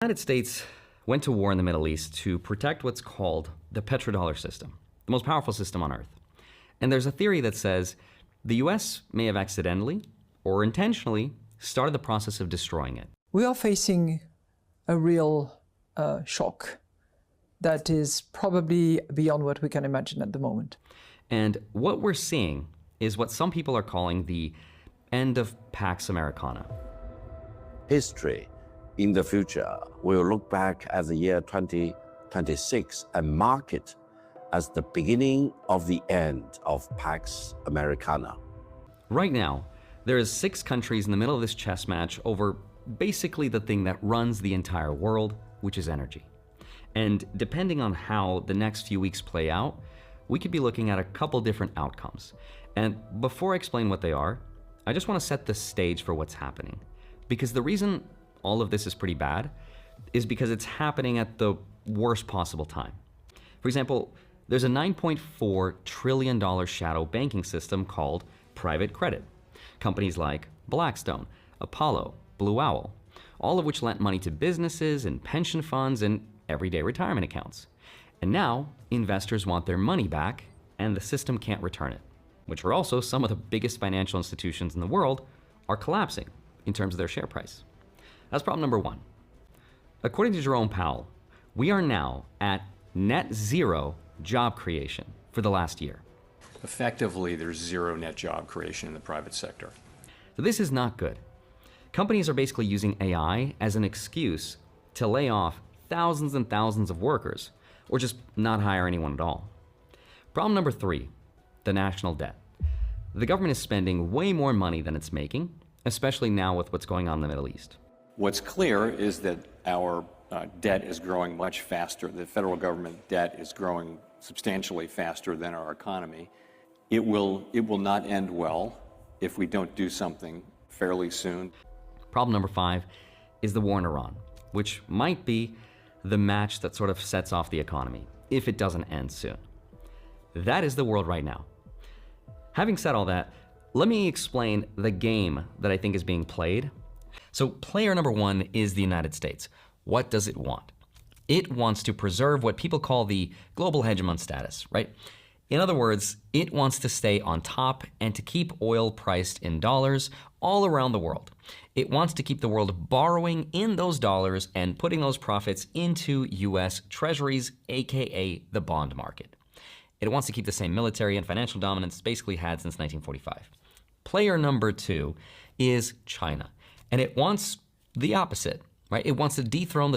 United States went to war in the Middle East to protect what's called the petrodollar system, the most powerful system on earth. And there's a theory that says the US may have accidentally or intentionally started the process of destroying it. We are facing a real shock that is probably beyond what we can imagine at the moment. And what we're seeing is what some people are calling the end of Pax Americana. History in the future will look back at the year 2026 and mark it as the beginning of the end of Pax Americana. Right now, there is 6 countries in the middle of this chess match over basically the thing that runs the entire world, which is energy. And depending on how the next few weeks play out, we could be looking at a couple different outcomes. And before I explain what they are, I just want to set the stage for what's happening. Because the reason all of this is pretty bad is because it's happening at the worst possible time. For example, there's a $9.4 trillion shadow banking system called private credit. Companies like Blackstone, Apollo, Blue Owl, all of which lent money to businesses and pension funds and everyday retirement accounts. And now investors want their money back and the system can't return it, which are also some of the biggest financial institutions in the world are collapsing in terms of their share price. That's problem number 1. According to Jerome Powell, we are now at net zero job creation for the last year. Effectively, there's zero net job creation in the private sector. So this is not good. Companies are basically using AI as an excuse to lay off thousands and thousands of workers, or just not hire anyone at all. Problem number 3, the national debt. The government is spending way more money than it's making, especially now with what's going on in the Middle East. What's clear is that our debt is growing much faster. The federal government debt is growing substantially faster than our economy. It will not end well if we don't do something fairly soon. Problem number 5 is the war in Iran, which might be the match that sort of sets off the economy, if it doesn't end soon. That is the world right now. Having said all that, let me explain the game that I think is being played. So player number 1 is the United States. What does it want? It wants to preserve what people call the global hegemon status, right? In other words, it wants to stay on top and to keep oil priced in dollars all around the world. It wants to keep the world borrowing in those dollars and putting those profits into US treasuries, aka the bond market. It wants to keep the same military and financial dominance it's basically had since 1945. Player number 2 is China, and it wants the opposite, right? It wants to dethrone the